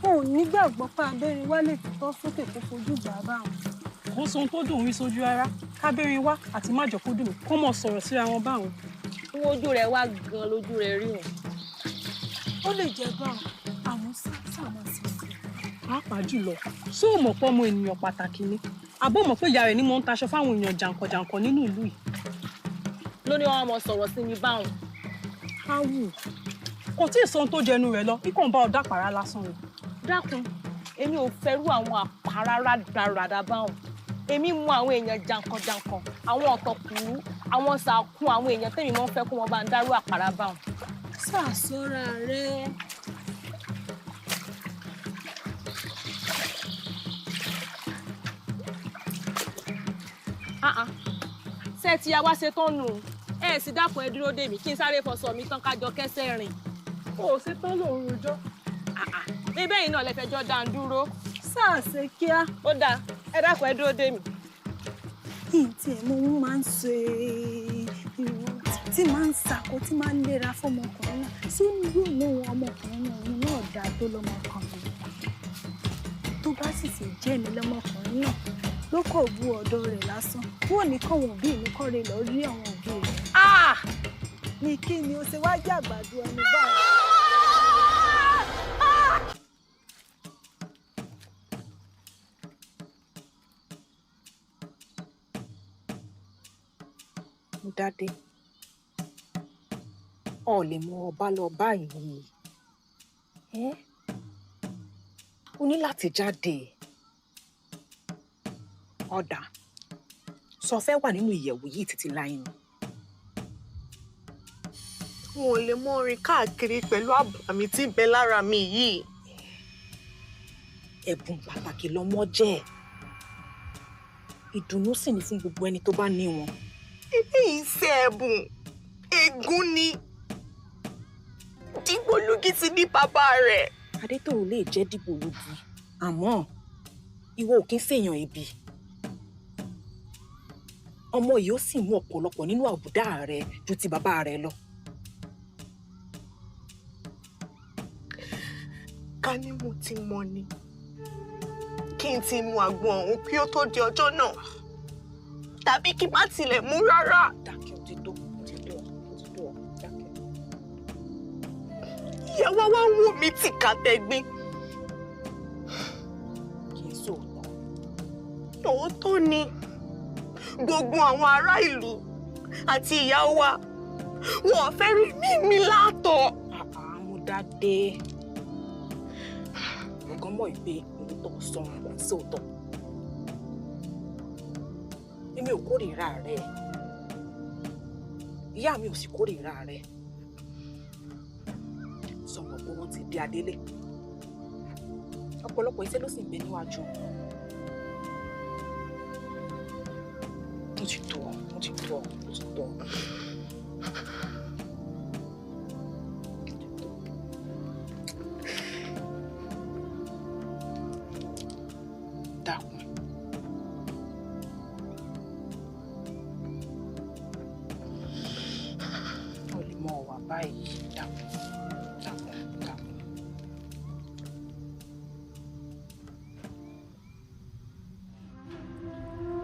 ò nígbàgbọ́ pé abẹ́rin wá lè tutọ́ sókè kó fojú bàbá wọn. Kò sóhun tó dùn rí sójú ara kábẹ́rin wá àti májọ̀kúdùn kó mọ̀ sọ̀rọ̀ síra wọn báwọn. Owó ojú rẹ̀ wá gan lójú rẹ̀ rí wọn. Ó lè jẹ́ báwọn àwọn sáàmà sí i. Pàápàá jùlọ ṣé o mọ̀ pé ọmọ ènìyàn pàtàkì ni àbó mọ̀ pé ìyá rẹ̀ ni mo ń taṣọ fáwọn èèyàn jàǹkànjàǹkàn nínú ìlú yìí. Lóní wọn mọ sọ̀rọ̀ sí mi báwọn. Áwù kò tí ì sọ ohun tó jẹnu rẹ̀ lọ ikọ̀ ń bá ọ dápàrá lásán ni. Dákun èmi ò fẹ́rù àwọn àpárá rádaràdà báwọn. Èmi mú àwọn èèyàn jàǹkànjàǹkàn àwọn ọ̀tọ̀kùlú àwọn sàkún àwọn èèyàn tèmi mọ́ fẹ́ kó wọn bá ń dárú àpárá báwọn. Sàsọ́ra rẹ̀. Ṣé ti ya wá ṣe tán nù ẹ sì dákun ẹ dúró dè mí kí n sáré fọṣọ mi tán kájọ kẹsẹ̀ rìn. O ò ṣe tán lòun rojọ́. Bíbẹ́ yìí náà lẹ fẹjọ́ dá ń dúró. Sáàṣe kíá. Ó dáa ẹ dákun ẹ dúró dè mí. Ìtì ẹ̀ mo máa ń ṣe tí máa ń sakọ tí máa ń léra fọmọkùnrin náà ṣé yóò mú ọmọkùnrin náà dáa tó lọ́mọkùnrin tó bá sì sì jẹ́ mi lọ́mọkùnrin náà ló kọ̀ bu ọ̀dọ̀ rẹ̀ lásán wọ́n ní kọ́ wọn òbí mi kọ́ re lọ rí àwọn òbí rẹ̀. Ní kí ni o ṣe wá jẹ́ àgbàdo ẹni báyìí. Dádé ọ lè mú ọba lọ báyìí o ní láti jáde ọ̀dà sọ fẹ́ wà nínú ìyẹ̀wù yìí títí láì ní. N ò lè mọ orin káàkiri pẹ̀lú àbàmì tí ń bẹ lára mi yìí. Ẹ̀bùn pàtàkì lọmọ jẹ́ ìdùnnú sì ni fún gbogbo ẹni tó bá ní wọn. Iṣẹ́ ẹ̀bùn ègún ni dìgbòlugi ti ní bàbá rẹ̀. Adétòrò lè jẹ́ dìgbòlugi àmọ́ ìwọ ò kí ń ṣèyàn ibi. Ọmọ yìí ó sì mú ọ̀pọ̀lọpọ̀ nínú àbùdá rẹ̀ ju ti bàbá rẹ̀ lọ. Ká ní mo ti mọ ni kí n ti mu àgbọn ọ̀hún kí ó tó di ọjọ́ náà tàbí kí má tilẹ̀ mú rárá. Dákẹ́ òtítọ́ dákẹ́. Ìyàwó wa ń wò mí tìkàtẹ́gbin. Kì í sòótọ́. Òótọ́ ni gbogbo àwọn ará ìlú àti ìyá wa wọn ò fẹ́ rí mímí látọ̀. Àmúdádé nǹkan mọ̀ ìpè òótọ́ sọ̀rọ̀ kò sí òótọ́. Èmi ò kórìíra rẹ̀ ìyá mi ò sì kórìíra rẹ̀ sọ̀rọ̀ pé wọ́n ti di adélé ọ̀pọ̀lọpọ̀ iṣẹ́ ló sì ń bẹ níwájú. Mo ti tó. Dákun. O lè mọ wà báyìí dákun.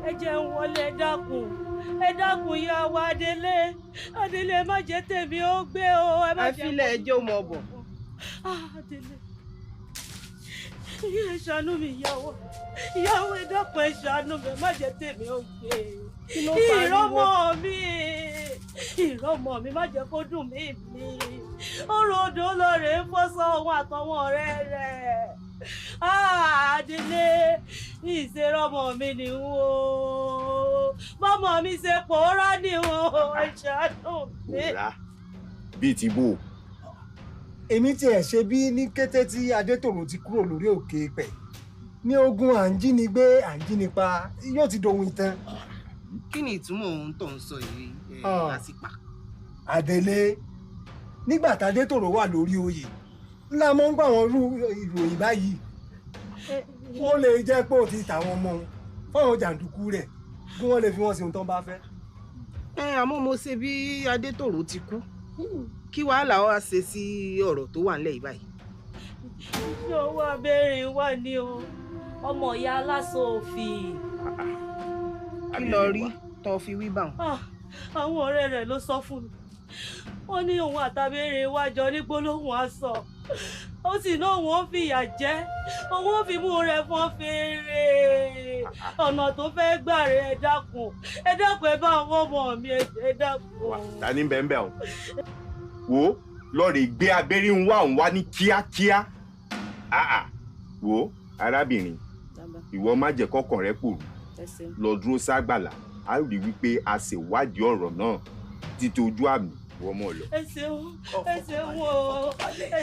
Ẹ jẹ́ n wọlé ẹ dákun ìyá wa Adélé má jẹ́ tèmi ó gbé o ẹ má jẹ́. Ẹ filẹ̀ ẹjọ́ mọ̀ bọ̀. Adélé ìyá ẹ ṣàánú mi ìyàwó ẹ dákun ẹ ṣàánú mi má jẹ́ tèmi ó gbé. Ìrọmọ mi má jẹ́ kó dùn mí ọ̀rọ̀ odò lóore ń fọ́sọ́ òun àtọwọn ọ̀rẹ́ rẹ̀. Adélé ìṣerọmọ mi ni wọ́n bọ́mọ mi ṣe pòórá ni wọ́n ṣàánú mi. Pòórá bíi ti bò. Èmi tiẹ̀ ṣe bí ní kété tí Adétòrò ti kúrò lórí òkè pẹ̀ ní ogun à ń jínigbé à ń jínipa yóò ti dohun ìtàn. Kí ni ìtumọ̀ ohun tó ń sọ yìí àsìpà? Adélé nígbà t'Adétòrò wà lórí oyè ńlá mọ́ ń gbà wọ́n rú ìròyìn báyìí wọ́n lè jẹ́ pé ó ti tàwọn ọmọ wọn fáwọn jàǹdùkú rẹ̀ kí wọ́n lè fi wọ́n ṣe ohun tó ń bá fẹ́. Àmọ́ mo ṣe bí Adétòrò ti kú kí wàhálà wa ṣe sí ọ̀rọ̀ tó wà nílẹ̀ yìí báyìí. Iṣẹ́ owó abẹ́rẹ́ wà ní o. Ọmọ ìyá aláṣọ òfin. Kí lọ rí tó fi wí bá wọn? Àwọn ọ̀rẹ́ rẹ̀ ló sọ fún mi. Wọ́n ní òun àtàbẹ̀rẹ̀ wá jọ ní gbólóhùn aṣọ. Ó sì ná òun ó fìyà jẹ. Òun ó fi mú rẹ̀ fọ́n fèrè. Ọ̀nà tó fẹ́ gbà rẹ̀ ẹ dákun. Ẹ dákun ẹ bá àwọn ọmọ mi ẹ dákun. Ta ni bẹ́ẹ̀ bẹ́ẹ̀ o? Wo lọ́ọ̀rẹ́ gbé abẹ́rẹ́ ń wá ní kíákíá. Wo arábìnrin, ìwọ má jẹ́ kọ́kàn rẹ pòrú. Lọ dúró ságbàlá. A rí wípé a ṣèwádìí ọ̀rọ̀ náà títí ojú àmì wọ́n mọ̀ lọ. Ẹ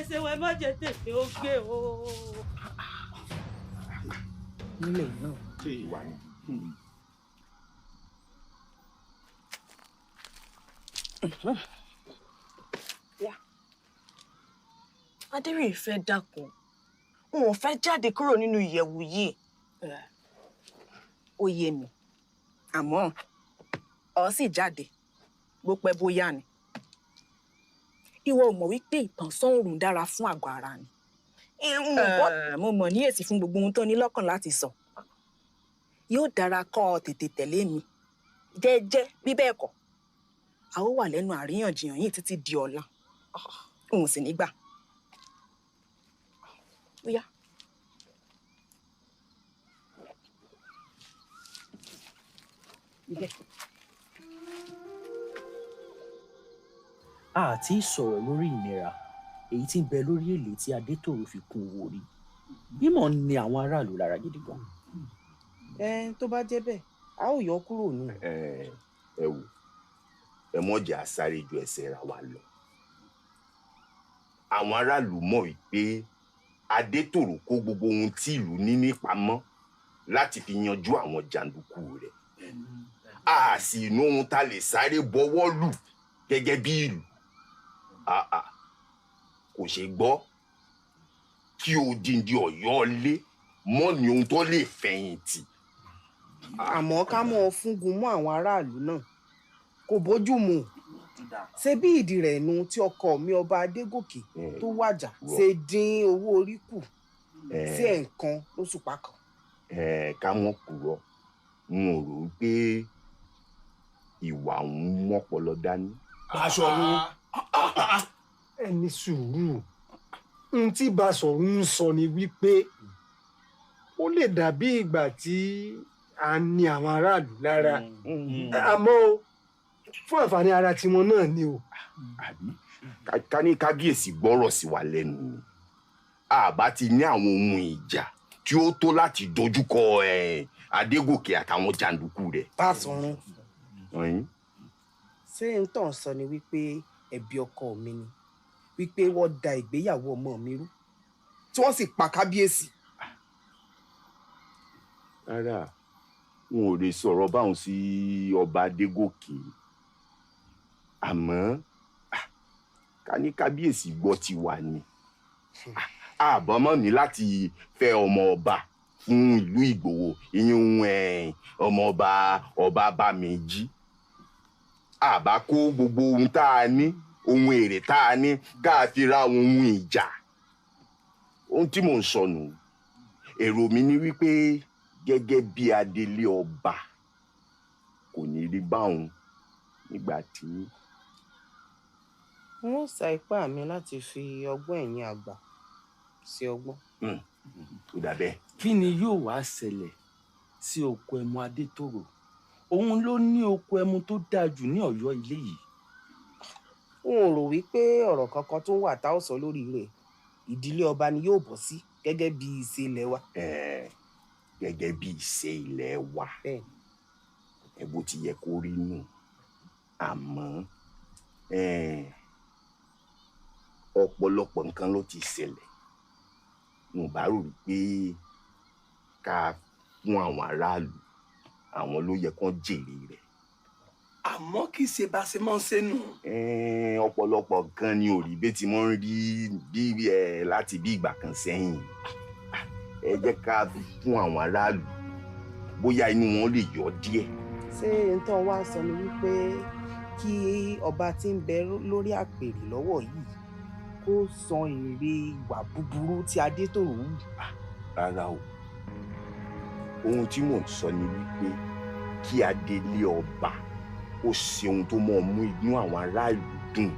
ṣeun ẹ má jẹ́ tètè ó gbé o. Nílẹ̀ náà. Ṣé ìwà ni? Adéríyì fẹ́ dákun. Wọn ò fẹ́ jáde kúrò nínú ìyẹ̀wù yìí. Ó yé mi. Àmọ́ ọ sì jáde bó pẹ́ bóyá ni. Ìwọ ò mọ̀ wípé ìtànṣán oòrùn dára fún àgọ́ ara ni. Mo mọ̀ ní èsì fún gbogbo ohun tó ní lọ́kàn láti sọ. Yóò dára kọ́ ọ tètè tẹ̀lé mi jẹ́jẹ́ bí bẹ́ẹ̀ kọ́. A ó wà lẹ́nu àríyànjiyàn yìí títí di ọ̀la. Òun sì nígbà. Ó yá. Àti sọ̀rọ̀ lórí ìnira èyí tí ń bẹ lórí èlé tí Adétòrò fi kún owó orí. Mímọ̀ ni àwọn aráàlú lára gidi gan. Tó bá jẹ́ bẹ́ẹ̀, a ó yọ kúrò ní. Ẹ wò, ẹ mọ̀jẹ̀ àsáré ju ẹsẹ̀ ra wa lọ. Àwọn aráàlú mọ̀ wípé Adétòrò kó gbogbo ohun tí ìlú ní nípamọ́ láti fi yanjú àwọn jàǹdùkú rẹ̀. A sì inú ohun tá lè sáré bọwọ́ lù gẹ́gẹ́ bí ìlú. Kò ṣe gbọ́ kí odindi Ọ̀yọ́ lé mọ́ ni ohun tó lè fẹ̀yìntì. Àmọ́ ká mọ́ ọ fúngun mọ́ àwọn aráàlú náà kò bójú mu. Ṣé bí ìdí rẹ̀ nu tí ọkọ mi ọba Adégòkè tó wàjà ṣe dín owó orí kù sí ẹ̀ẹ̀kan lóṣùpá kan. Ká mọ́ kúrò n ò rò pé ìwà òun mọ́pọlọ dání. Báṣọ̀run ẹni sùúrù. N tí Báṣọ̀run ń sọ ni wípé ó lè dàbí ìgbà tí a ní àwọn aráàlú lára. Àmọ́ fún àǹfààní ara tiwọn náà ni o. Ká ní kábíyèsí gbọ́rọ̀ sí wa lẹ́nu ni. Àbá ti ní àwọn ohun ìjà tí ó tó láti dojúkọ Adégòkè àtàwọn jàǹdùkú rẹ̀. Báṣọ̀run. Ṣé n tàn sọ ni wípé ẹ̀bi ọkọ mi ni wípé wọ́n da ìgbéyàwó ọmọ mi rú tí wọ́n sì pa kábíyèsí? Rárá, n ò lè sọ̀rọ̀ báwọn sí ọba Adégòkè. Àmọ́ ká ní kábíyèsí gbọ́ ti wà ní. Àbámọ̀ ní láti fẹ́ ọmọ ọba fún ìlú Ìgbòho, ìyún ọmọ ọba Bámẹ́jì. Àbá kó gbogbo ohun tá a ní, ohun èrè tá a ní, ká fi ra ohun ìjà. Ohun tí mò ń sọ nù. Èrò mi ni wípé gẹ́gẹ́ bí adélé ọba kò ní rí báwọn nígbà tí. Wọ́n sa ipá mi láti fi ọgbọ́n ẹ̀yin àgbà sí ọgbọ́n. Ó dà bẹ́ẹ̀. Kí ni yóò wá ṣẹlẹ̀ sí oko ẹmu Adétòrò? Òun ló ní oko ẹmu tó dáa jù ní Ọ̀yọ́ ilé yìí. N ò rò wípé ọ̀rọ̀ kankan tó wà tá ò sọ lórí rẹ̀. Ìdílé ọba ni yóò bọ́ sí gẹ́gẹ́ bí ìṣe ilẹ̀ wa. Gẹ́gẹ́ bí ìṣe ilẹ̀ wa. Bó ti yẹ kó rí nù. Àmọ́ ọ̀pọ̀lọpọ̀ nǹkan ló ti ṣẹlẹ̀. Mo bá rò wípé ká fún àwọn aráàlú, àwọn ló yẹ kán jèrè rẹ̀. Àmọ́ kì í ṣe bá ṣe máa ń ṣe nù. Ọ̀pọ̀lọpọ̀ nǹkan ni òrìbé tí wọ́n ń rí láti bí ìgbà kan sẹ́yìn. Ẹ jẹ́ ká fún àwọn aráàlú bóyá inú wọn lè yọ díẹ̀. Ṣé nǹkan wá sọ ni wípé kí ọba tí ń bẹ lórí àpèrè lọ́wọ́ yìí kó san èrè ìwà búburú tí Adétòrò hù. Rárá o, ohun tí mò ń sọ ni wípé kí adelé ọba ó ṣe ohun tó mọ̀ mú inú àwọn aráàlú dùn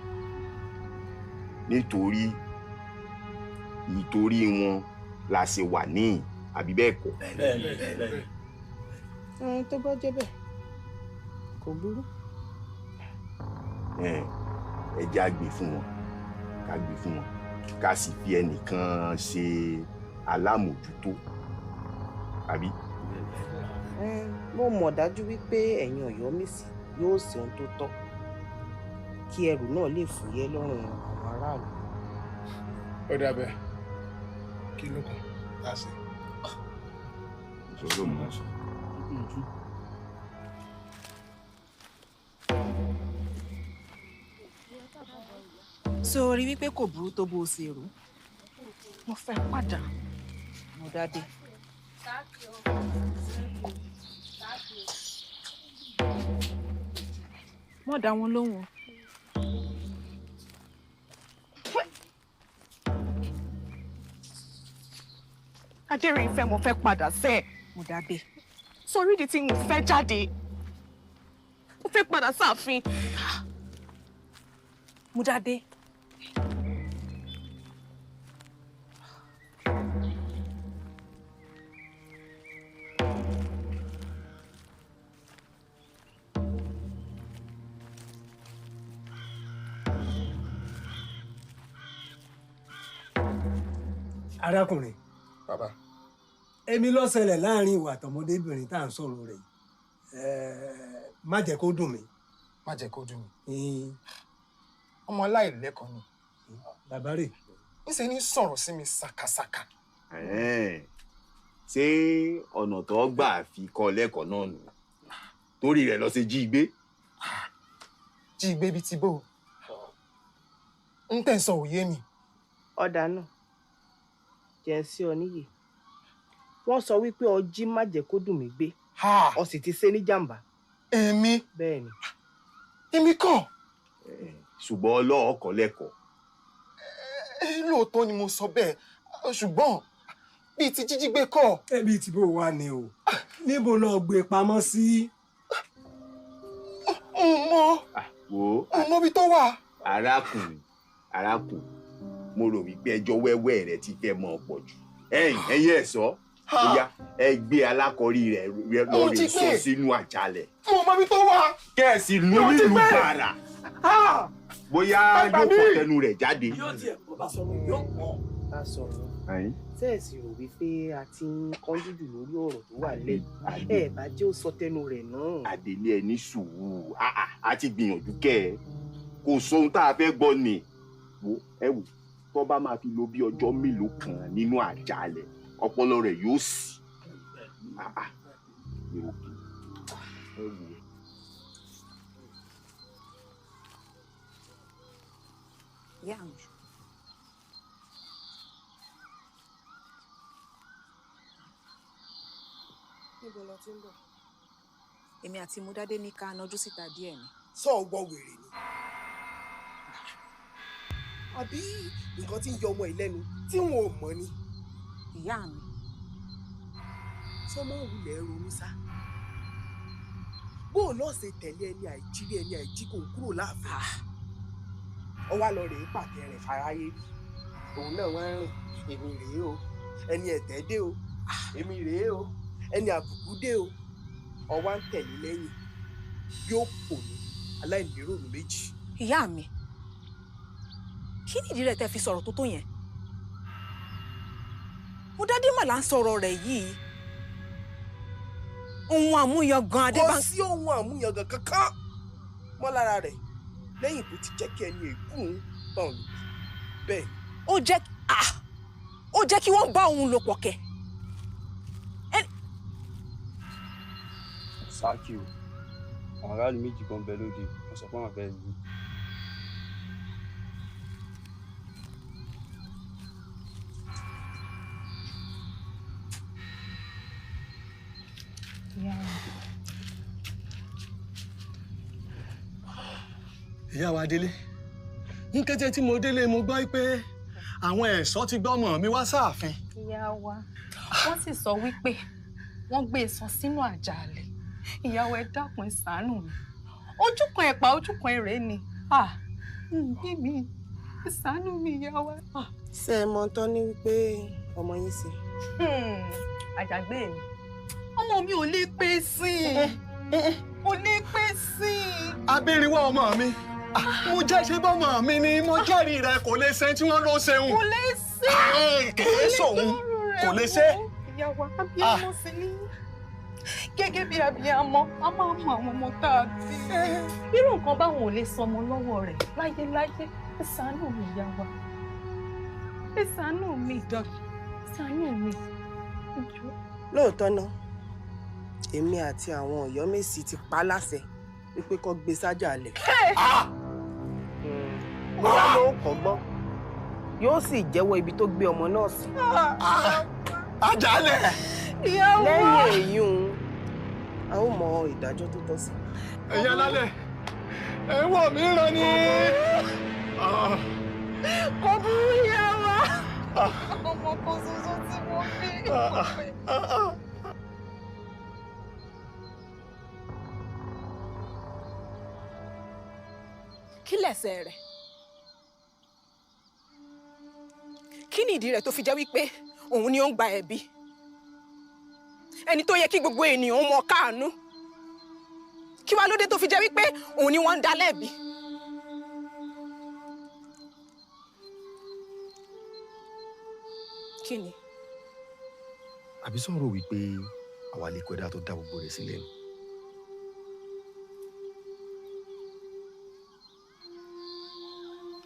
nítorí wọn la ṣe wà níhìn àbí bẹ́ẹ̀ kọ́. Tó bá jẹ́ bẹ́ẹ̀ kò burú. Ẹ jẹ́ á gbé fún wọn, ká gbé fún wọn, ká sì fi ẹnìkan ṣe alámòjútó àbí. Mo mọ̀ dájú wípé ẹ̀yin Ọ̀yọ́mèsì yóò ṣe ohun tó tọ́ kí ẹrù náà lè fúyẹ́ lọ́rùn àwọn aráàlú. Ó dàbẹ̀ kí ló kàn láṣẹ. Ìṣòro mi láṣẹ. Sórí wípé kò burú tó bó ṣe rò. Mo fẹ́ padà. Mo dáadé. Mo dá wọn lóhùn. Adérin fẹ́ mo fẹ́ padà sẹ́ẹ̀. Mo dáadé. Sórí ìdí tí mo fẹ́ jáde. Mo fẹ́ padà sáàfin. Mo dáadé. Arákùnrin. Bàbá. Èmi ló ṣẹlẹ̀ láàrin ìwà àtọmọdébìnrin tá à ń sọ̀rọ̀ rẹ̀ yìí. Má jẹ́ kó dùn mí. Má jẹ́ kó dùn mí. Ọmọ aláìlẹ́kọ̀ọ́ ni. Bàbá rẹ̀. Níṣẹ́ ní sọ̀rọ̀ sí mi ṣàkàṣàkà. Ṣé ọ̀nà tó gbà fi kọ́ lẹ́kọ̀ọ́ náà nù? Torí rẹ̀ lọ ṣe jí gbé. Jí gbé bíi ti bò. Ń tẹ̀ sọ òye mi. Ọ̀dà náà jẹ́ sí ọ níyì. Wọ́n sọ wípé ọjí má jẹ́ kó dùn mí gbé. Ó sì ti ṣe ní jàǹbá. Èmi. Bẹ́ẹ̀ ni. Èmi kọ́. Ṣùgbọ́n ọlọ́ọ̀ kọ́ lẹ́kọ̀ọ́. Lóòótọ́ ni mo sọ bẹ́ẹ̀, ṣùgbọ́n bíi ti jíjí gbé kọ́. Ẹbí tí bó wà ní o. Níbo lọ gbé pamọ́ sí? Mo bí tó wà. Arákùnrin, mo rò wípé ẹjọ́ wẹ́wẹ́ rẹ ti fẹ́ mọ́ pọ̀ jù. Ẹ̀yin ẹ̀ṣọ́, bóyá ẹ gbé alákọ̀ọ́rí rẹ̀ lórí sọ sínú àjàlẹ̀. Mo mọ bí tó wà. Kẹ́ẹ̀sì lù nílùú bàrà. Bóyá yóò pọ̀ tẹnu rẹ̀ jáde. Yóò tiẹ̀ kó bá sọ̀rọ̀ yóò pọ̀. Bá sọ̀rọ̀. Sẹ́ẹ̀sì rò wípé a ti ń kánjú jù lórí ọ̀rọ̀ tó wà lẹ́yìn. Ẹ bá jẹ́ ó sọ tẹnu rẹ̀ náà. Àdèlé ẹ ní sùúrù. A ti gbìyànjú kẹ́ ẹ. Kò sóhun tá a fẹ́ gbọ́ ni. Ẹ wò tó bá máa fi lo bí ọjọ́ mélòó kan nínú àjàlẹ̀ ọpọlọ rẹ̀ yóò sì. Níbo lọ tí ń bọ̀? Èmi àti Múdádé ní ká nájú síta díẹ̀ ni. Sọ ọgbọ́n wèrè ni. Àbí nǹkan tí ń yọ ọmọ ìlẹ́nu tí wọn ò mọ̀ ni. Ìyá mi. Sọmọ òwúlẹ̀ ronú sá. Bó o lọ ṣe tẹ̀lé ẹni àìjírí ẹni àìjí kò kúrò láàfin. Ó wá lọ rèé pàtẹ rẹ̀ fáráyé rí. Òun náà wá ń rìn. Èmi rèé o. Ẹni ẹ̀tẹ́ dé o. Èmi rèé o. Ẹni àbùkù dé o. Ó wá ń tẹ̀lé lẹ́yìn. Yóò pò ní aláìníròrò méjì. Ìyá mi. Kí nìdí rẹ̀ tẹ́ fi sọ̀rọ̀ tó tó yẹn? Múdádé mà là ń sọ̀rọ̀ rẹ̀ yìí. Ohun àmúyangàn Adébánkẹ́. Kò sí ohun àmúyangàn kankan mọ́ lára rẹ̀ lẹ́yìn tó ti jẹ́ kí ẹni ègún tàn lù. Bẹ́ẹ̀. Ó jẹ́ kí wọ́n bá òun lò pọ̀ kẹ́. Sáàkì o, àwọn aráàlú méjì kan bẹ lóde, wọ́n sọ pé àwọn fẹ́ lù. Ìyá wa Délé, ní kété tí mo délé mo gbọ́ pé àwọn ẹ̀ṣọ́ ti gbọ́mọ mi wá sáàfin. Ìyá wa, wọ́n sì sọ wípé wọ́n gbé e sọ sínú àjàalẹ̀. Ìyàwó ẹ dákun ẹ ṣàánú mi. Ojú kan ẹ̀pà ojú kan èrè ni. Bí mi, ẹ ṣàánú mi ìyá wa. Ṣé ẹ mọ̀ tán ní wípé ọmọ yín sí? Àjàgbé mi. Ọmọ mi ò lè pé sí i. Ò lè pé sí i. Abẹ́rìnwá ọmọ mi. Mo jẹ́ ṣe bọ́mọ mi ni mo jẹ́rìí rẹ̀ kò lè ṣe tí wọ́n ló ṣeun. Kò lè ṣe. Kèé sòun kò lè ṣe. Ìyá wa, abiyamọ sí ni. Gẹ́gẹ́ bí abiyamọ, a máa mọ àwọn ọmọ tá a bí. Irú nǹkan báwọn ò lè sọmọ lọ́wọ́ rẹ̀ láyéláyé. Ẹ ṣàánú mi ìyá wa. Ẹ ṣàánú mi ìdọ̀tí. Ṣàánú mi. Lóòótọ́ náà, èmi àti àwọn Ọ̀yọ́mèsì ti pa láṣẹ wípé kó gbé sájàalẹ̀. Bóyá ló ń kọ́gbọ́n, yóò sì jẹ́wọ́ ibi tó gbé ọmọ náà sí. Àjàalẹ̀! Lẹ́yìn èyí a ó mọ ìdájọ́ tó tọ́ sí. Ẹ̀yin alálẹ̀, ẹ wò mí rán ni. Kò burú ìyá wa. Ọmọ kan ṣoṣo tí mo bí. Kí lẹ̀ṣẹ̀ rẹ̀? Kí ni ìdí rẹ̀ tó fi jẹ́ wípé òun ni ó ń gba ẹ̀bi? Ẹni tó yẹ kí gbogbo ènìyàn mọ káàánú. Kí wá ló dé tó fi jẹ́ wípé òun ni wọ́n ń dá lẹ́bi? Kí ni? Àbí sọ̀rọ̀ wípé àwa lè kọ́dá tó dá gbogbo rẹ̀ sílẹ̀ ni.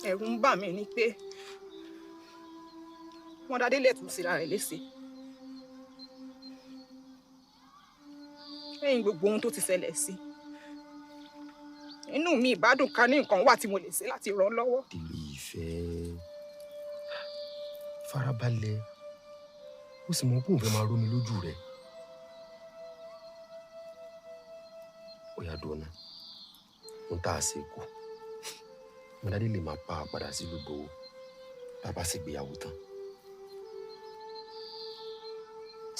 Ẹ̀rù ń bà mí ni pé wọ́n dádé lè tún síra rẹ̀ léṣe. Lẹ́yìn gbogbo ohun tó ti ṣẹlẹ̀ sí. Inú mi ìbádùn ká ní nǹkan wà tí mo lè ṣe láti ràn lọ́wọ́. Dìlì ìfẹ́ farabalẹ̀ ó sì mọ pé òun fẹ́ máa rómi lójú rẹ̀. Ó yá dùn náà ń tà á sí ikú. Mọ̀dádé lè máa pa àpàdà sí gbogbo bàbá sì gbéyàwó tán.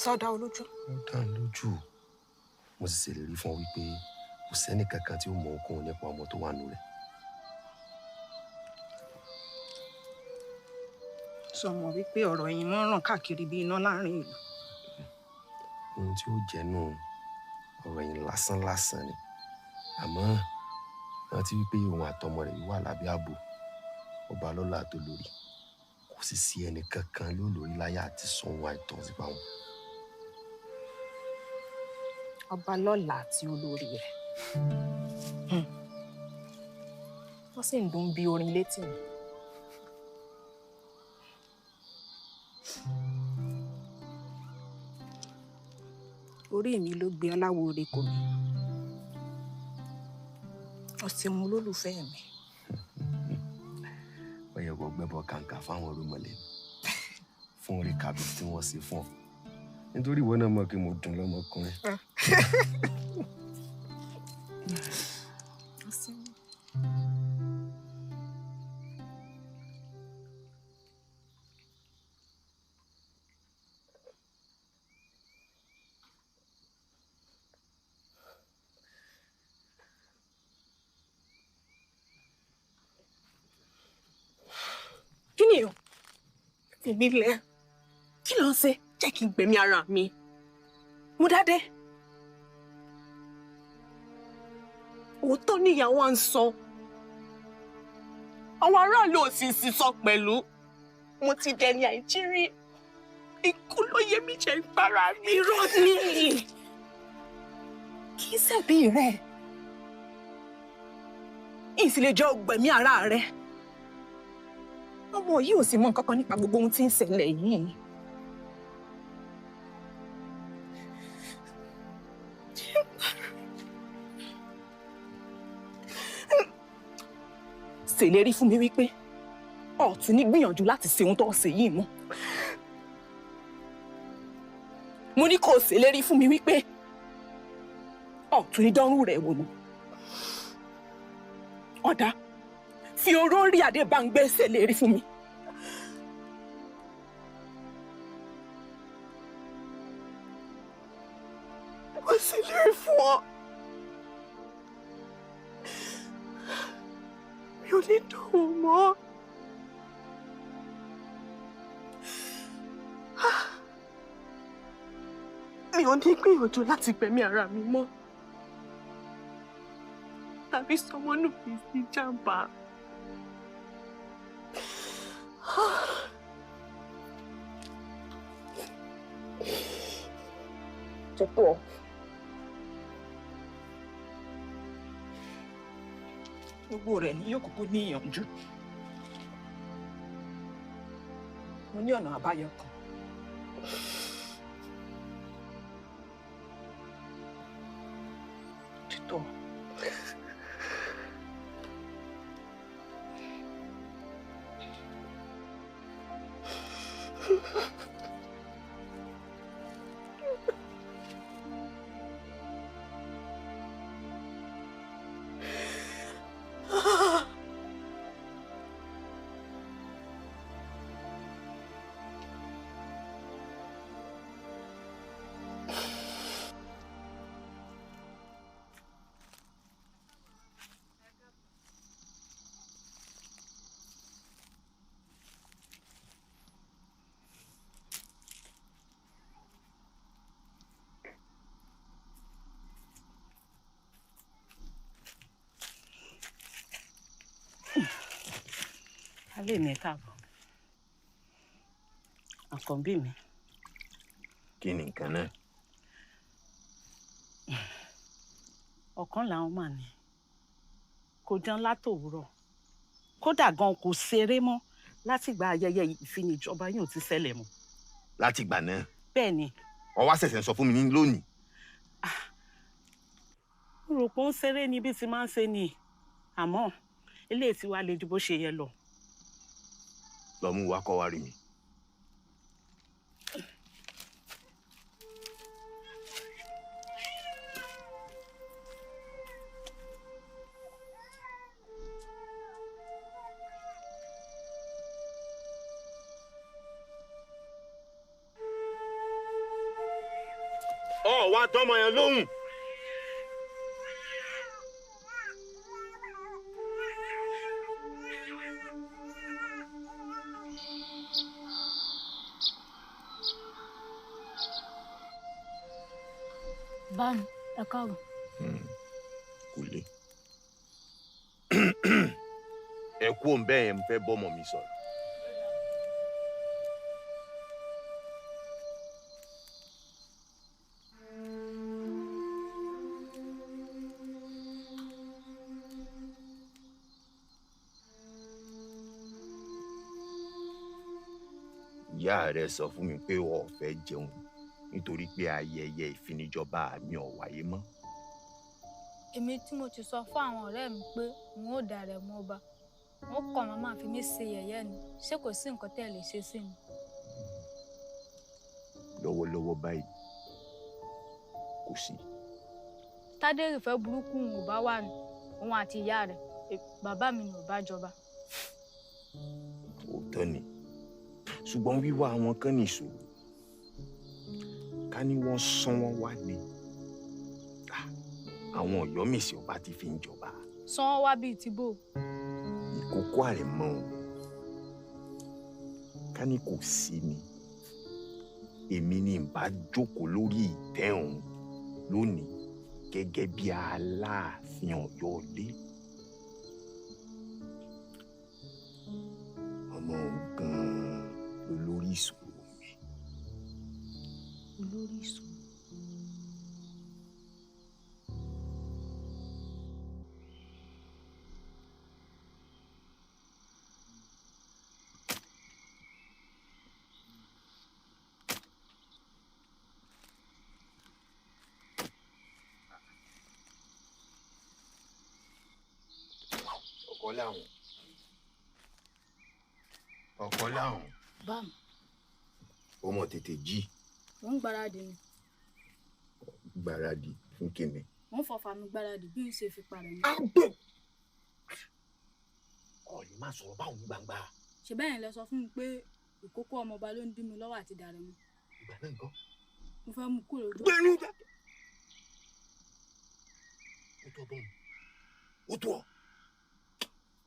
Sọ́dá olójú. Ó dá lójú. Mo sì ṣèlérí fún ọ wípé kò sẹ́ni kankan tí ó mọ ohunkóhun nípa ọmọ tó wà nù rẹ̀. Sọ mọ̀ wípé ọ̀rọ̀ yìí máa ń ràn káàkiri bí iná láàrin ìlú. Ohun tí ó jẹ́nu ọ̀rọ̀ yìí lásán ni. Àmọ́ rántí wípé òun àtọmọ rẹ̀ wà lábẹ́ ààbò ọba lọ́lá tó lórí. Kò sì sí ẹnì kankan lólórí láyé àti sọ ohun àìtọ́ sípa wọn. Ọba lọ́lá àti olórí rẹ̀. Wọ́n sì ń dún bí orin létí mi. Orí mi ló gbé aláwo orí kò mí. Ọ̀sẹ̀ wọn olólùfẹ́ mi. Ó yẹ kó gbẹ́bọ kàǹkà fáwọn orúmọlẹ̀ fún orí kàbí tí wọ́n ṣe fún ọ. Nítorí ìwọ náà mọ̀ kí mo dùn lọ́mọkùnrin. Kí ni o? Èmi lẹ. Kí ló ń ṣe? Jẹ́ kí n gbẹ̀mí ara mi. Mo dádé. Òótọ́ ni ìyàwó à ń sọ. Àwọn aráàlú ò sì sọ pẹ̀lú. Mo ti dẹni àìjírí. Ikú ló yẹ mí jẹ́ ìpara mi rọ́ ni. Kì í ṣẹ̀bi rẹ̀. Ìsìlẹ̀jọ́ gbẹ̀mí ara rẹ̀. Ọmọ yìí ò sì mọ nǹkan kan nípa gbogbo ohun tí ń ṣẹlẹ̀ yìí. Ṣèlérí fún mi wípé o tún ní gbìyànjú láti ṣe ohun tó ṣe yìí mọ́. Mo ní kó ṣèlérí fún mi wípé o tún ní dánrù rẹ̀ wò mọ́. Ọ̀dà fi olórí Adébángbé ṣèlérí fún mi. Mo ṣèlérí fún ọ. Mi ò ní dánwò mọ́. Mi ò ní gbìyànjú láti gbẹ̀mí ara mi mọ́. Tàbí sọmọ́nù mi sí jàǹbá. Tètò. Gbogbo rẹ̀ ni yóò kúkú ní ìyànjú. Mo ní ọ̀nà àbáyọ kan. Tètò. Alẹ́ mi káàbọ̀. Àkọ́bí mi. Kí ni nǹkan náà? Ọ̀kan làwọn mà ní. Kò jẹun látòwúrọ̀. Kódà gan kò ṣeré mọ́ látìgbà ayẹyẹ ìfinijọba yóò ti ṣẹlẹ̀ mọ́. Látìgbà náà. Bẹ́ẹ̀ ni. Ó wá ṣẹ̀ṣẹ̀ sọ fún mi ní lónìí. Mo rò pé ó ń ṣeré ní bí ti máa ń ṣe ni. Àmọ́ eléyìí tí wàá lè ju bó ṣe yẹ lọ. Lọ mú wa kọ́ wa rí mi. Wá tọ́mọ yẹn lóhùn. Bámi, ẹ káàbọ̀. Kò le. Ẹ kú òun bẹ́ẹ̀ yẹn fẹ́ bọ́mọ mi sọ̀rọ̀. Ìyá rẹ̀ sọ fún mi pé o ò fẹ́ jẹun nítorí pé ayẹyẹ ìfinijọba mi ò wáyé mọ́. Èmi tí mo ti sọ fún àwọn ọ̀rẹ́ mi pé n ó dàrẹ̀ mọ́ ọba, wọ́n kọ̀ mọ́ máa fi mí ṣe yẹ̀yẹ́ ni. Ṣé kò sí nǹkan tẹ́ ẹ lè ṣe sí mi? Lọ́wọ́lọ́wọ́ báyìí kò sí. Tádérì fẹ́ burúkú òun ò bá wà ní òun àti ìyá rẹ̀, bàbá mi ni ò bá jọba. Òótọ́ ni, ṣùgbọ́n wíwá àwọn kan ní ìṣòro. Ká ní wọ́n sán wọn wá ní. Àwọn Ọ̀yọ́mèsì ọba ti fi ń jọba. Sán wọn wá bíi tìbò. Ìkókó àrẹ̀mọ o. Ká ní kò sí ni. Èmi ni n bá jókòó lórí ìtẹ́ òun lónìí gẹ́gẹ́ bí Aláàfin Ọ̀yọ́ ilé. Ọmọ gan-an lolórí ìṣòro mi. Olórí ìṣòro. Ọkọ láwọn. Bámi. Ó mọ̀ tètè jí. Mo ń gbáradì ni. Gbáradì fún kíni? Mo ń fọfà mi gbáradì bí n ṣe fi parẹ́ ni. Àgbẹ̀! ọ̀ lè má sọ̀rọ̀ báwọn gbangba. ṣe bẹ́ẹ̀ lẹ sọ fún mi pé ìkókó ọmọọba ló ń dí mi lọ́wọ́ àti dàrẹ́ mu. ìgbà náà nǹkan. mo fẹ́ mú kúrò lójú. gbẹ̀rù dákẹ́. ó tọ́ bọ́ọ̀mù ó tọ́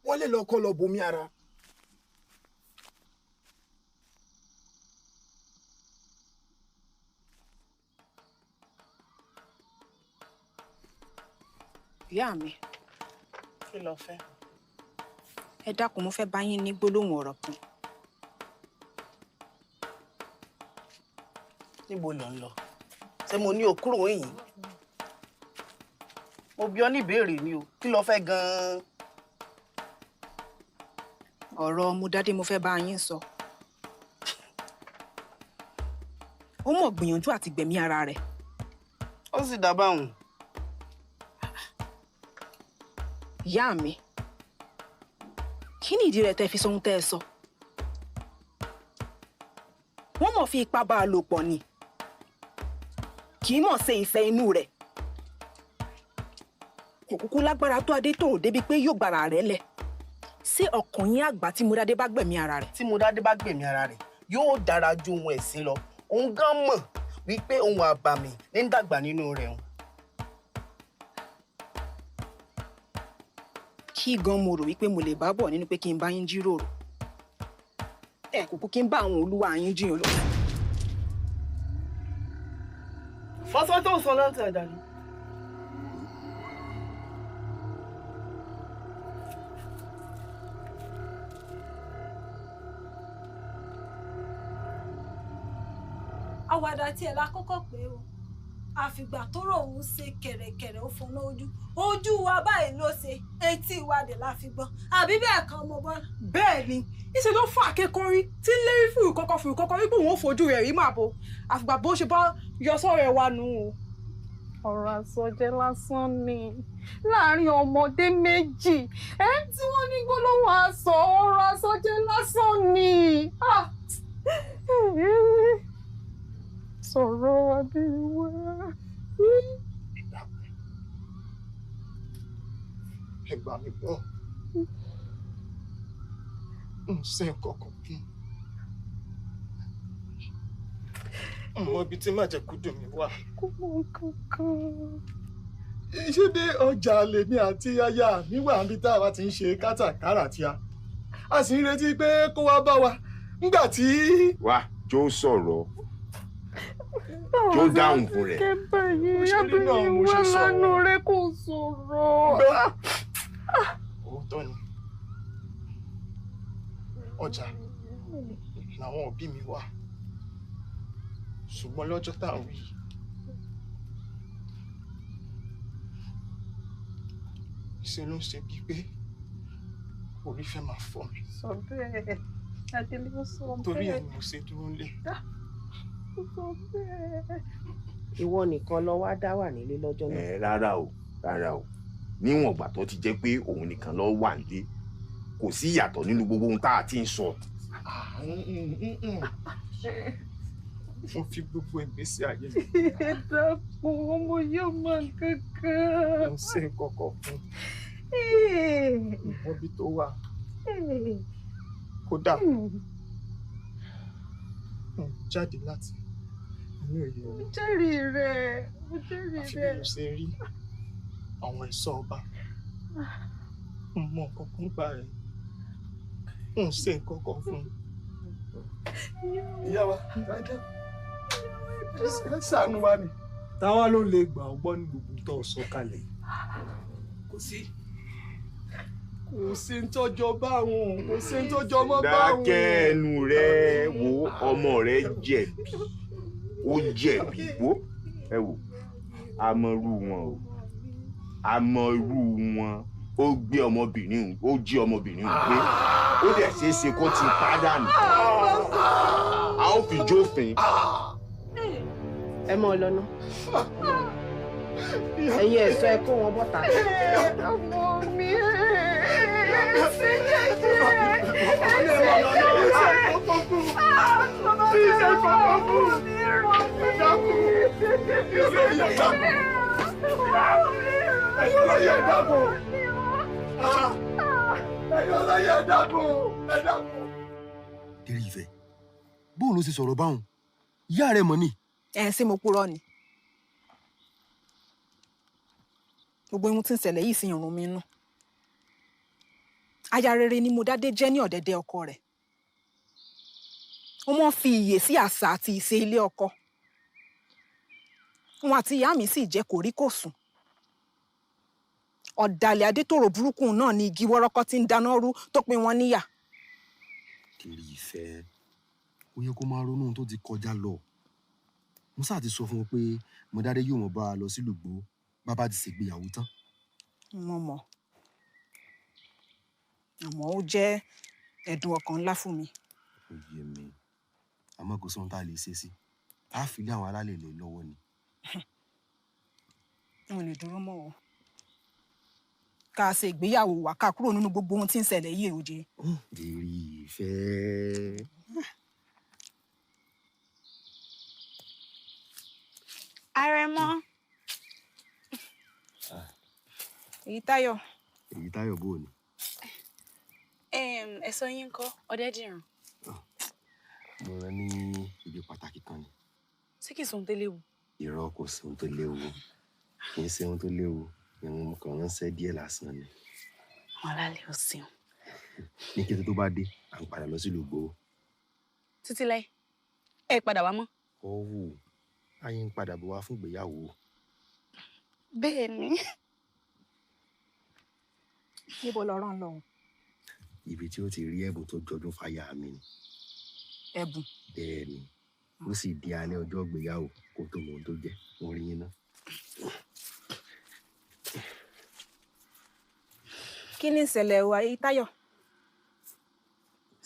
wọ́n lè lọ kọ́ lọ bomi ara. ìyá mi kí ló fẹ́? ẹ dákun mo fẹ́ bá yín ní gbólóhùn ọ̀rọ̀ kan. níbo ló ń lọ? ṣé mo ní o kúrò yìí? mo bi ọ́ ní ìbéèrè ni o, kí ló fẹ́ gan-an? ọ̀rọ̀ Mọ́dádé mo fẹ́ bá yín sọ. ó mọ̀ gbìyànjú àti gbẹ̀mí ara rẹ̀. ó sì dá báwọn. ìyá mi kí ni ìdí rẹ̀ tẹ́ fi sọ ohun tẹ́ ẹ sọ? wọ́n mọ̀ fi ipá bá a lò pọ̀ ni kì í mọ̀ ṣe ìfẹ́ inú rẹ̀. kò kúkú lágbára tó Adétòrò débi pé yóò gbára rẹ̀ lẹ̀. ṣé ọkùnrin àgbà tí Mọ́dádé bá gbẹ̀mí ara rẹ̀? tí Mọ́dádé bá gbẹ̀mí ara rẹ̀ yóò dára ju ohun ẹ̀sìn lọ. òun gan mọ̀ wípé ohun àbàmì ní ń dàgbà nínú rẹ̀. kí gan mo rò wípé mo lè bá bọ̀ nínú pé kí n bá yín jíròrò. ẹ kúkú kí n bá àwọn olúwa yín jiyàn lọ. fọ́sọ́ tó ń sọ láti àdàlù. àwàdà tiẹ̀ la kọ́kọ́ pé o àfìgbà tó rò ó ṣe kẹ̀rẹ̀kẹ̀rẹ̀ ó fọnà ojú wa báyìí ló ṣe etí ìwádìí la fi gbọ́ àbí bẹ́ẹ̀ kan mo bọ́. bẹ́ẹ̀ ni ìṣe ló fà kékọ́rí tí ń lérí fùrù kọ́kọ́ wípé òun ò fojú rẹ̀ rí màbo àfìgbà bó ṣe bá yọ sọ́rọ̀ ẹ̀ wá nù ú. ọ̀rọ̀ àsọjẹ lásán ni láàrin ọmọdé méjì tí wọ́n ní gbólóhùn àsọ ọ̀rọ̀ àsọjẹ lásán ni. sọ̀rọ̀ adéwà. ẹ gbà mí gbọ́ n ṣe nǹkan kan kí n mọ ibi tí májẹ̀kúdù mi wà. kò mọ kankan. ṣé dé ọjà lèmi àti aya mi wà níbi tá a bá ti ń ṣe kátàkárà tí a sì ń retí pé kó wá bá wa nígbà tí. wá jó sọ̀rọ̀ jó dáhùn fún rẹ̀. kẹ́bà yìí abẹ́yẹ wà lánàá rẹ kò sọ̀rọ̀. òótọ́ ni ọjà làwọn òbí mi wà ṣùgbọ́n lọ́jọ́ tá à ń wí ṣe ló ń ṣe bíi pé orí fẹ́ máa fọ́ mi. sọ bẹ́ẹ̀ adélé ó sọ bẹ́ẹ̀. torí ẹ̀ ni mo ṣe dúró lé. ó sọ bẹ́ẹ̀. ìwọ nìkan ló wá dá wà nílé lọ́jọ́ náà. rárá o níwọ̀n ìgbà tó ti jẹ́ pé òun nìkan ló wà nílé kò sí ìyàtọ̀ nínú gbogbo ohun tá a ti ń sọ. mo fi gbogbo ìgbésí ayé mi. ẹ dákun ọmọ yóò máa kankan. mo ṣe kọ̀kọ̀ fún ìwọ́bí tó wà kódà jáde láti inú èyí rẹ. mo jẹ́rìí rẹ̀ mo jẹ́rìí àfi rẹ̀. bí mo ṣe rí àwọn ẹ̀ṣọ́ ọba mo mọ nǹkan kan gbà rẹ̀ mo ṣe nǹkan kan fún un. ìyá wa ẹ ṣàánú wa ni. táwa ló lè gbà ọ́ gbọ́ ní gbogbo tó sọ kalẹ̀. kò sí ń tọ́jọ́ bá wọn kò sí ń tọ́jọ́ mọ́ bá wọn. dákẹ́ ẹnu rẹ wo ọmọ rẹ jẹ̀bi ó jẹ̀bi wo ẹ wò amọ̀rú wọn o amọ̀rú wọn ó gbé ọmọbìnrin ó jí ọmọbìnrin gbé ó dẹ̀ ṣeé ṣe kó ti pàdánù a ó fi jófin. ẹ mọ ọ lọ́nà ẹ̀yin ẹ̀ṣọ́ ẹ kó wọn bọ́ta. ọmọ mi ṣe jẹ́jẹ́ ẹ̀yọ́ láyé ẹ dákun. Dérí ìfẹ́, bóun ló ṣe sọ̀rọ̀ báwọn? Ìyá rẹ̀ mọ̀ ni. Ṣé mo purọ́ ni? Gbogbo ohun tí ń ṣẹlẹ̀ yìí sì ń rún mi nú. Aya rere ni Modádé jẹ́ ní ọ̀dẹ̀dẹ̀ ọkọ rẹ̀. Ó mọ́ fi iyè sí àṣà àti ìṣe ilé ọkọ. Wọn àti ìyá mi sì jẹ́ kòríkòsùn. Ọ̀dàlẹ̀ Adétòrò burúkú náà ni igi wọ́rọ́kọ́ tí ń dáná rú tó pin wọn níyà. Dérí ìfẹ́, ó yẹ kó máa ronú ohun tó ti kọjá lọ. Musa ti sọ fún wọn pé Modádé yóò mọ̀ bá a lọ sílùú Ìgbò bàbá ti ṣègbéyàwó tán. Mo mọ̀. Àmọ́ ó jẹ́ ẹ̀dùn ọkàn ńlá fún mi. Ó yé mi. Àmọ́ kò sóhun tá a lè ṣe sí. A fi lé àwọn alálẹ̀ lè lọ́wọ́ ni. Wọn lè dúró mọ́ o. Ká ṣe ìgbéyàwó wa ká kúrò nínú gbogbo ohun tí ń ṣẹlẹ̀ yìí òjé. Dérí ìfẹ́. Àrẹ̀mọ. Èyítáyọ̀. Èyítáyọ̀ bó ni? Ẹ̀sọ́ yín kọ́ Ọdẹ́dìran. Mo rán ní ibi pàtàkì kan ni. Ṣé kìí sóhun tó léwu? Irọ́ kò sí ohun tó léwu. Kì í ṣe ohun tó léwu. Ìrìn kan ránṣẹ́ díẹ̀ lásán ni. Àwọn alálẹ̀ ò ṣeun. Ní kété tó bá dé, à ń padà lọ sílùú Ìgbò. Títí láì, ẹ padà wá mọ́. Ó wù. Ayé ń padà bọ̀ wá fún ìgbéyàwó. Bẹ́ẹ̀ ni. Níbo lọ́rọ̀ ń lọ́hùn? Ibi tí ó ti rí ẹ̀bùn tó jọdún fáyà mi ni. Ẹ̀bùn? Bẹ́ẹ̀ ni. Ó sì di alẹ́ ọjọ́ ìgbéyàwó kó tó mọ ohun tó jẹ́. Mo rí yín ná. Kí ni ìṣẹ̀lẹ̀ wa Èyítáyọ̀?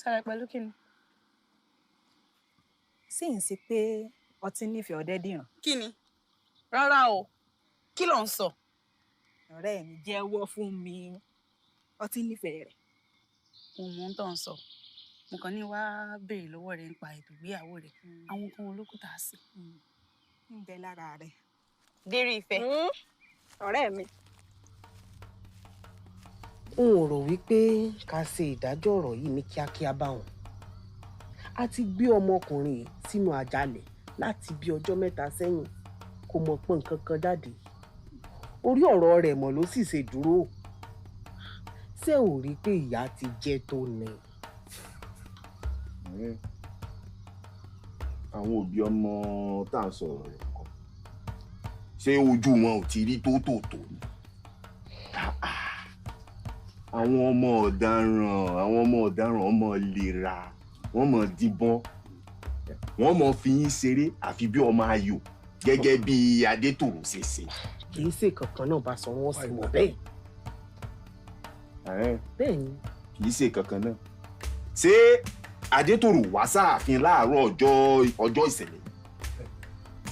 Ṣẹlẹ̀ pẹ̀lú kí ni? Sì ń sí pé ọtí nífẹ̀ẹ́ Ọdẹ́dìran. Kí ni? Rárá o. Kí ló ń sọ? Ọ̀rẹ́ mi jẹ́wọ́ fún mi. Ọtí nífẹ̀ẹ́ rẹ̀. Mo mọ̀ ń tàn sọ. Mo kàn ní wá béèrè lọ́wọ́ rẹ̀ nípa ètò ìgbéyàwó rẹ̀. Àwọn kan olókùtà sí. Ń bẹ lára rẹ̀. Dérí ìfẹ́. Ọ̀rẹ́ mi. N ò rò wípé ká ṣe ìdájọ́ ọ̀rọ̀ yìí ní kíákíá báwọn. A ti gbé ọmọkùnrin yìí sínú àjàlẹ̀ láti bí ọjọ́ mẹ́ta sẹ́yìn kò mọ̀ pé nǹkan kan jáde. Orí ọ̀rọ̀ rẹ̀ mọ̀ ló sì ṣe dúró. Ṣé ò rí pé ìyà ti jẹ tó ni? Àwọn òbí ọmọ tá à ń sọ̀rọ̀ rẹ̀ kọ́. Ṣé ojú wọn ò ti rí tótòtò ni? Àwọn ọmọ ọ̀daràn ọmọ lera, wọ́n mọ̀ díbọ́n, wọ́n mọ̀ fi yín ṣeré àfi bí ọmọ ayò gẹ́gẹ́ bí Adétòrò ṣe ṣe. Kì í ṣe kankan náà bá sọ wọ́n sí mọ́ bẹ́ẹ̀. Bẹ́ẹ̀ ni. Kì í ṣe kankan náà. Ṣé Adétòrò wá sáàfin láàárọ̀ ọjọ́ ìṣẹ̀lẹ̀?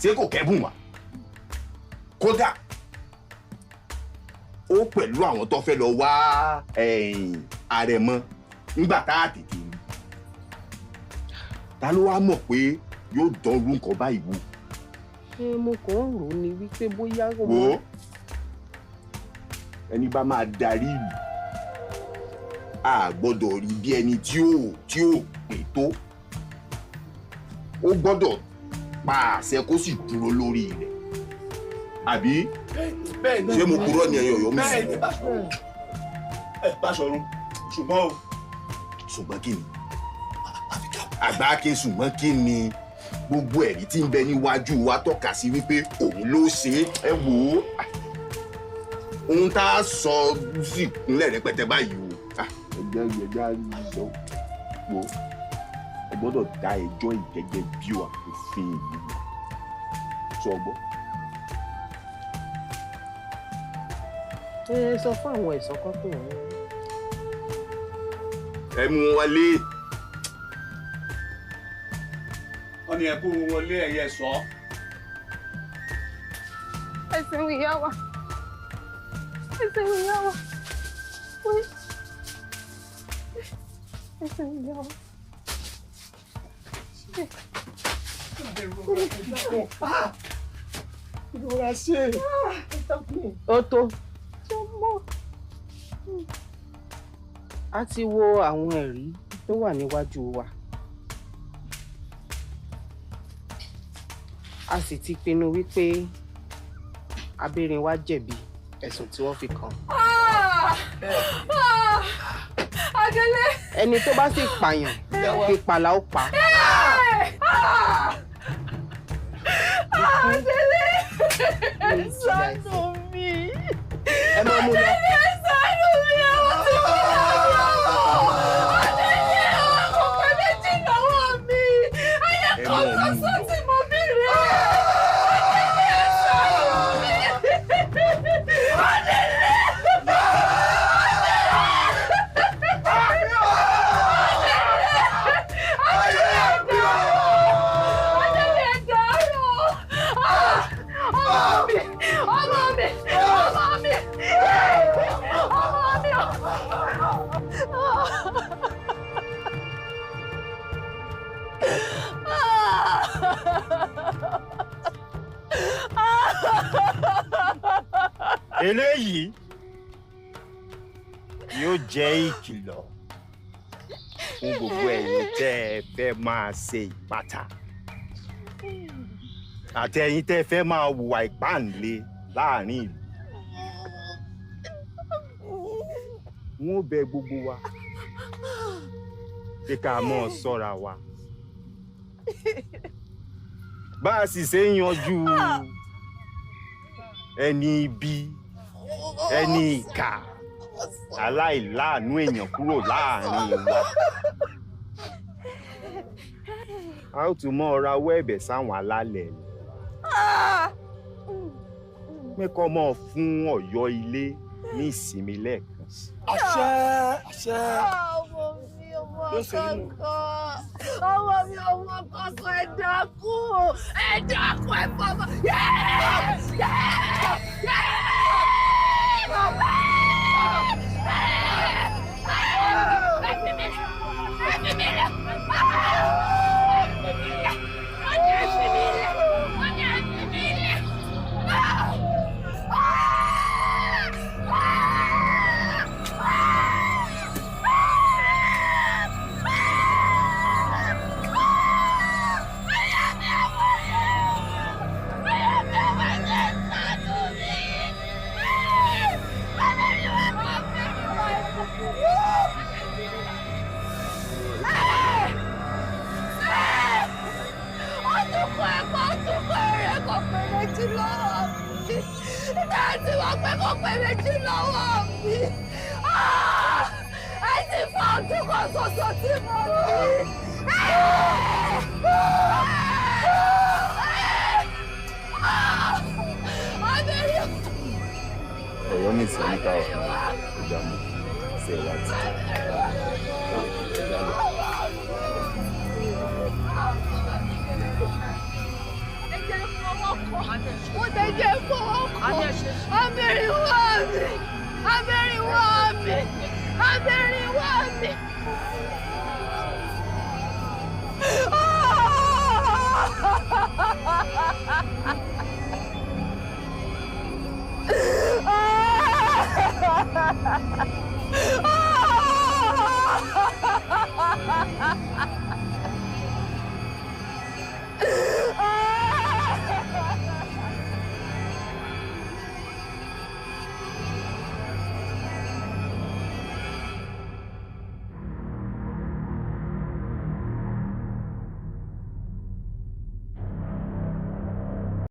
Ṣé kò kẹ́bùn wá? Kódà ó pẹ̀lú àwọn tó fẹ́ lọ wá àrẹ̀mọ nígbà tá a tètè rí. Ta ló wá mọ̀ pé yóò dánrú nǹkan báyìí wò? Mo kàn ń rò ó ni wípé bóyá. Wo ẹni bá máa darí ìlú a gbọ́dọ̀ rí bí ẹni tí ò pé tó. Ó gbọ́dọ̀ pa àṣẹ kó sì dúró lórí rẹ̀. Àbí ṣé mo kúrò ní ẹyọ Ọ̀yọ́ mi? Bẹ́ẹ̀ ni Báṣọ̀run. Ṣùgbọ́n kí ni? Àgbà ké ṣùgbọ́n kí ni? Gbogbo ẹ̀rí tí ń bẹ níwájú wa tọ́ka sí wípé òun ló ṣe é. Ẹ wò ó. Ohun tá a sọ sì kúnlẹ̀ rẹpẹtẹ báyìí o. Ẹgbẹ́ sọ wo ẹ gbọ́dọ̀ dá ẹjọ́ ìgẹ́gẹ́ bí òfin ìlú sọ gbọ́. Sọ fún àwọn ẹ̀ṣọ́ kan tó wọ́n. Ẹ mú wọn wọlé. Wọ́n ní ẹ kó wọn wọlé ẹ̀yẹ sọ. Ẹ̀sìn ìyá wa. Ẹ̀sìn ìyá wa. Ẹ̀sìn ìyá wa. Ìrora ṣe. Ó tó. a ti wo àwọn ẹ̀rí tó wà níwájú wa a sì ti pinnu wípé Abẹ́rìnwá jẹ̀bi ẹ̀sùn tí wọ́n fi kàn. Adele. Ẹni tó bá sì pààyàn ìpàlà ó pa. Adele. Ṣàánú mi. Ẹ máa mú lọ. Ṣàánú mi àwọn tí mo bá yọ. Adele àwọn ọkọ̀ méjì lọ́wọ́ mi. Ayé kan sọ́sọ́ tí mo bí rè é. Adele ṣàánú mi. Adele. Eléyìí yóò jẹ́ ìkìlọ̀ fún gbogbo ẹ̀yin tẹ́ ẹ fẹ́ máa ṣe ìpátá àti ẹ̀yin tẹ́ ẹ fẹ́ máa hùwà ìpáǹle láàrin ìlú. Wọ́n bẹ̀ gbogbo wa pé ká mọ́ ṣọ́ra wa. Bá a sì ṣe ń yanjú ẹni ibi ẹni ìkà aláìláàánú èèyàn kúrò láàrin wa. A ó tún mọ́ rawọ́ ẹ̀bẹ̀ sáwọn alálẹ̀ ni. Mẹ́kọ́ mọ́ fún Ọ̀yọ́ ilé ní ìsinmi lẹ́ẹ̀kan sí. Àṣẹ àṣẹ. Ọmọ mi ọmọ kankan. Ọmọ mi ọmọ kankan ẹ dákun. Ẹ dákun ẹ fọwọ́. Ọ̀yọ́ ní ìsìn níta ọ̀hún ìjà mọ̀ ṣe wá ti.